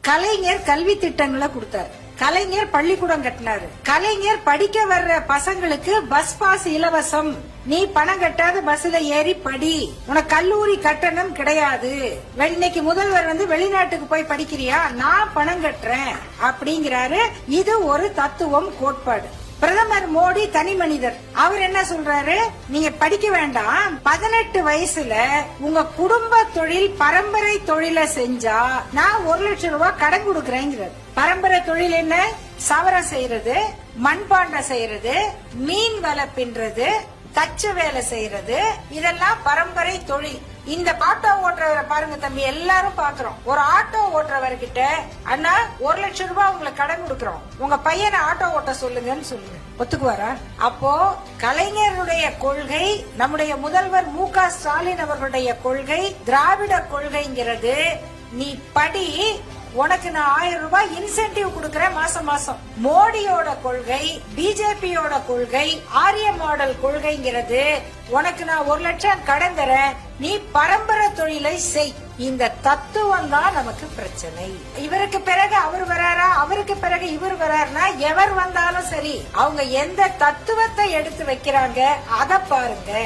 கலைஞர் கல்வி திட்டங்களை கொடுத்தாரு, கலைஞர் பள்ளிக்கூடம் கட்டினாரு, கலைஞர் படிக்க வர்ற பசங்களுக்கு பஸ் பாஸ் இலவசம், நீ பணம் கட்டாத பஸ்ல ஏறி படி, உனக்கு கல்லூரி கட்டணம் கிடையாது. இன்னைக்கு முதல்வர் வெளிநாட்டுக்கு போய் படிக்கிறியா, நான் பணம் கட்டுறேன் அப்படிங்கிறாரு. இது ஒரு தத்துவம், கோட்பாடு. பிரதமர் மோடி தனி மனிதர். அவர் என்ன சொல்றாரு, நீங்க படிக்க வேண்டாம், 18 வயசுல உங்க குடும்ப தொழில் பரம்பரை தொழிலை செஞ்சா நான் 1 லட்சம் ரூபாய் கடன் கொடுக்கறேங்கிறார். பரம்பரை தொழில் என்ன? சவரம் செய்யறது, மண்பாண்டம் செய்யறது, மீன் வலை பின்றது, தச்ச வேலை செய்யறது, இதெல்லாம் பரம்பரை தொழில். இந்த ஆட்டோ ஓட்டுறவரை பாருங்க தம்பி, எல்லாரும் பாக்குறோம். ஒரு ஆட்டோ ஓட்டுறவர்கிட்ட அண்ணா 1 லட்சம் ரூபாய் உங்களுக்கு கடன் கொடுக்கறோம், உங்க பையனை ஆட்டோ ஓட்ட சொல்லுங்கன்னு சொல்லுங்க, ஒத்துக்குவாரா? அப்போ கலைஞருடைய கொள்கை, நம்முடைய முதல்வர் மு.க. ஸ்டாலின் அவர்களுடைய கொள்கை திராவிட கொள்கைங்கிறது. நீ படி, உனக்கு நான் 1000 ரூபாய் இன்சென்டிவ் கொடுக்கறேன் மாசம் மாசம். மோடியோட கொள்கை, பிஜேபியோட கொள்கை, ஆரிய மாடல் கொள்கைங்கிறது, உனக்கு நான் 1 லட்சம் கடன் தரேன், நீ பரம்பரை தொழிலை செய். இந்த தத்துவம் தான் நமக்கு பிரச்சனை. இவருக்கு பிறகு அவர் வராரா, அவருக்கு பிறகு இவர் வராருன்னா எவர் வந்தாலும் சரி, அவங்க எந்த தத்துவத்தை எடுத்து வைக்கிறாங்க அத பாருங்க.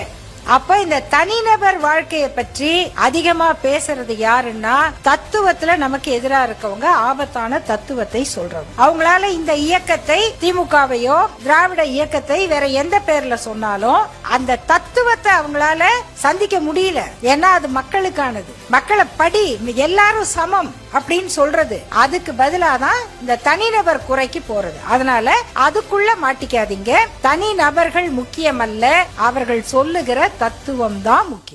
அப்ப இந்த தனிநபர் வாழ்க்கையை பற்றி அதிகமா பேசுறது யாருன்னா, தத்துவத்துல நமக்கு எதிரா இருக்கவங்க, ஆபத்தான தத்துவத்தை சொல்றவங்க. அவங்களால இந்த இயக்கத்தை, திமுகவையோ திராவிட இயக்கத்தை வேற எந்த பேர்ல சொன்னாலும் அந்த தத்துவத்தை அவங்களால சந்திக்க முடியல. ஏன்னா அது மக்களுக்கானது. மக்களை படி, எல்லாரும் சமம் அப்படின்னு சொல்றது, அதுக்கு பதிலாதான் இந்த தனிநபர் குறைக்கு போறது. அதனால அதுக்குள்ள மாட்டிக்காதீங்க. தனி நபர்கள் முக்கியம் அல்ல, அவர்கள் சொல்லுகிற தத்துவம் தான் முக்கியம்.